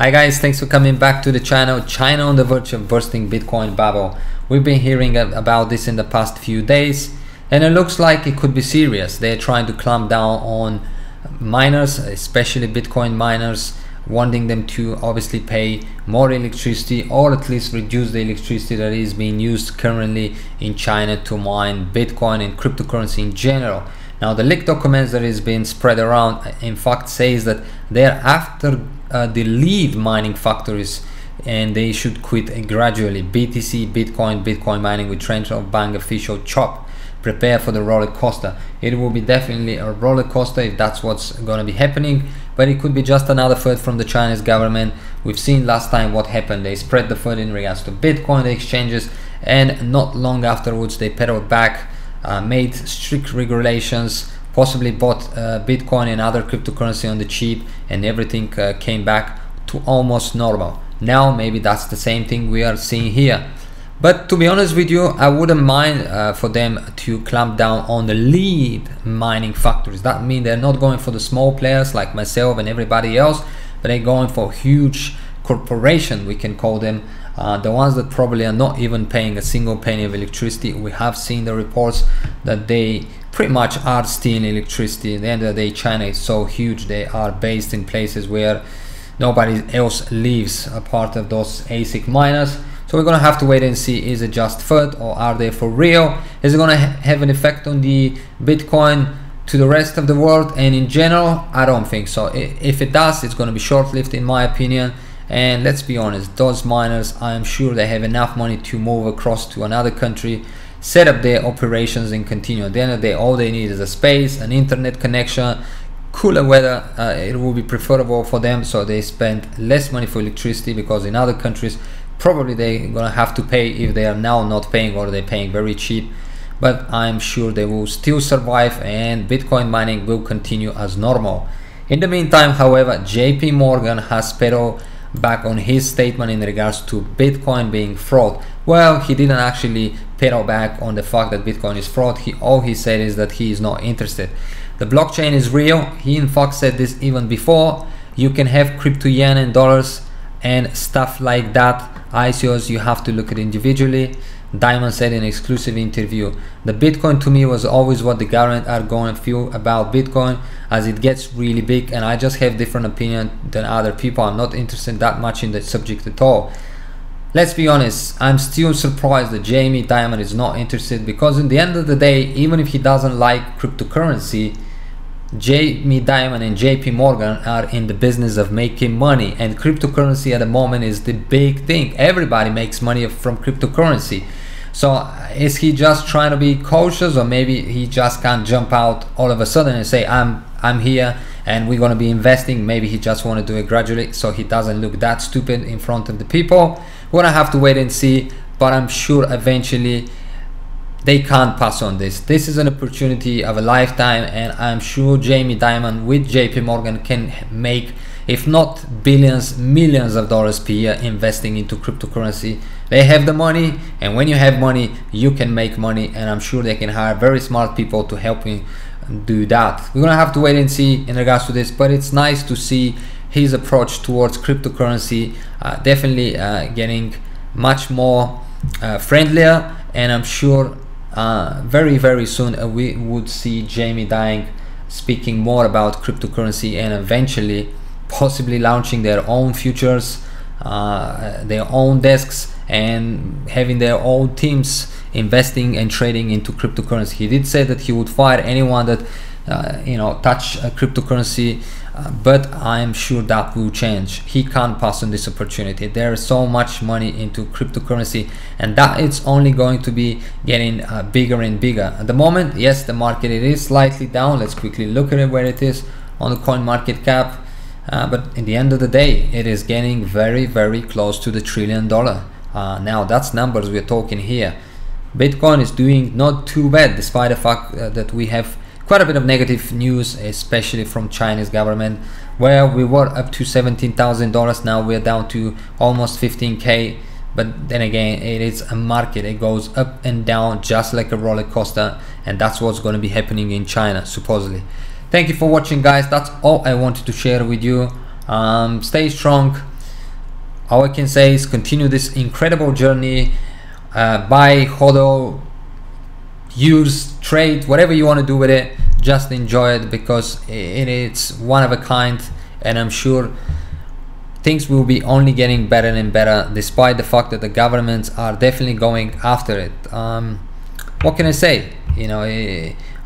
Hi guys, thanks for coming back to the channel. China on the verge of bursting Bitcoin bubble. We've been hearing about this in the past few days, and it looks like it could be serious. They're trying to clamp down on miners, especially Bitcoin miners, wanting them to obviously pay more electricity, or at least reduce the electricity that is being used currently in China to mine Bitcoin and cryptocurrency in general. Now, the leaked documents that is being spread around, in fact, says that they're after the lead mining factories, and they should quit gradually. BTC, Bitcoin mining with Trezor bank official chop. Prepare for the roller coaster. It will be definitely a roller coaster if that's what's going to be happening, but it could be just another FUD from the Chinese government. We've seen last time what happened. They spread the FUD in regards to Bitcoin exchanges, and not long afterwards they pedaled back, made strict regulations, possibly bought Bitcoin and other cryptocurrency on the cheap, and everything came back to almost normal. Now maybe that's the same thing we are seeing here. But to be honest with you, I wouldn't mind for them to clamp down on the lead mining factories. That means they're not going for the small players like myself and everybody else, but they're going for huge corporation, we can call them, the ones that probably are not even paying a single penny of electricity. We have seen the reports that they pretty much are stealing electricity. At the end of the day, China is so huge. They are based in places where nobody else lives, a part of those ASIC miners. So we're gonna have to wait and see, is it just FUD or are they for real? Is it gonna have an effect on the Bitcoin to the rest of the world and in general? I don't think so. If it does, it's gonna be short-lived in my opinion. And let's be honest, those miners, I am sure they have enough money to move across to another country, set up their operations and continue. At the end of the day, all they need is a space, an internet connection, cooler weather. It will be preferable for them, so they spend less money for electricity, because in other countries probably they're gonna have to pay if they are now not paying, or they're paying very cheap. But I'm sure they will still survive and Bitcoin mining will continue as normal. In the meantime, however, JP Morgan has pedaled back on his statement in regards to Bitcoin being fraud. Well, he didn't actually pedal back on the fact that Bitcoin is fraud. All he said is that he is not interested. The blockchain is real. He in fact said this even before. You can have crypto yen and dollars and stuff like that. ICOs, you have to look at individually. Dimon said in an exclusive interview, the Bitcoin to me was always what the government are going to feel about Bitcoin as it gets really big, and I just have different opinion than other people. I'm not interested that much in the subject at all. Let's be honest, I'm still surprised that Jamie Dimon is not interested, because in the end of the day, even if he doesn't like cryptocurrency, Jamie Dimon and JP Morgan are in the business of making money, and cryptocurrency at the moment is the big thing. Everybody makes money from cryptocurrency. So is he just trying to be cautious, or maybe he just can't jump out all of a sudden and say I'm here and we're going to be investing? Maybe he just want to do it gradually so he doesn't look that stupid in front of the people. We're gonna have to wait and see, but I'm sure eventually they can't pass on this. This is an opportunity of a lifetime, and I'm sure Jamie Dimon with JP Morgan can make, if not billions, millions of dollars per year investing into cryptocurrency. They have the money, and when you have money, you can make money, and I'm sure they can hire very smart people to help you do that. We're gonna have to wait and see in regards to this, but it's nice to see his approach towards cryptocurrency, definitely getting much more friendlier, and I'm sure very soon we would see Jamie Dimon speaking more about cryptocurrency, and eventually possibly launching their own futures, their own desks, and having their own teams investing and trading into cryptocurrency. He did say that he would fire anyone that touch cryptocurrency, but I'm sure that will change. He can't pass on this opportunity. There is so much money into cryptocurrency, and that it's only going to be getting bigger and bigger. At the moment, yes, the market, it is slightly down. Let's quickly look at it where it is on the coin market cap, but in the end of the day, it is getting very close to the $1 trillion. Now that's numbers we're talking here. Bitcoin is doing not too bad, despite the fact that we have quite a bit of negative news, especially from Chinese government, where we were up to $17,000. Now we're down to almost 15K. But then again, it is a market. It goes up and down just like a roller coaster, and that's what's going to be happening in China supposedly. Thank you for watching, guys. That's all I wanted to share with you. Stay strong, all I can say is continue this incredible journey. Buy, hodl, use, trade, whatever you want to do with it. Just enjoy it, because it's one of a kind, and I'm sure things will be only getting better and better, despite the fact that the governments are definitely going after it. What can I say? You know,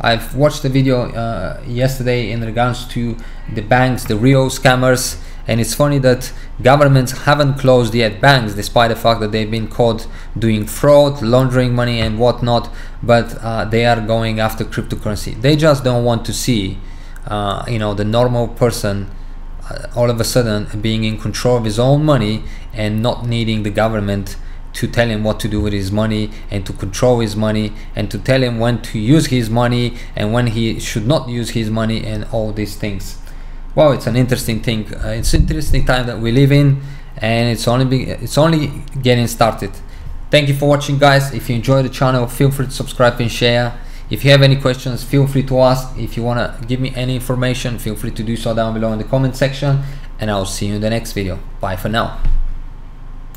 I've watched the video yesterday in regards to the banks, the real scammers, and it's funny that governments haven't closed yet banks, despite the fact that they've been caught doing fraud, laundering money and whatnot, but they are going after cryptocurrency. They just don't want to see you know, the normal person all of a sudden being in control of his own money and not needing the government to tell him what to do with his money, and to control his money, and to tell him when to use his money and when he should not use his money, and all these things. Well, it's an interesting thing. It's an interesting time that we live in, and it's only getting started. Thank you for watching, guys. If you enjoy the channel, feel free to subscribe and share. If you have any questions, feel free to ask. If you want to give me any information, feel free to do so down below in the comment section, and I'll see you in the next video. Bye for now.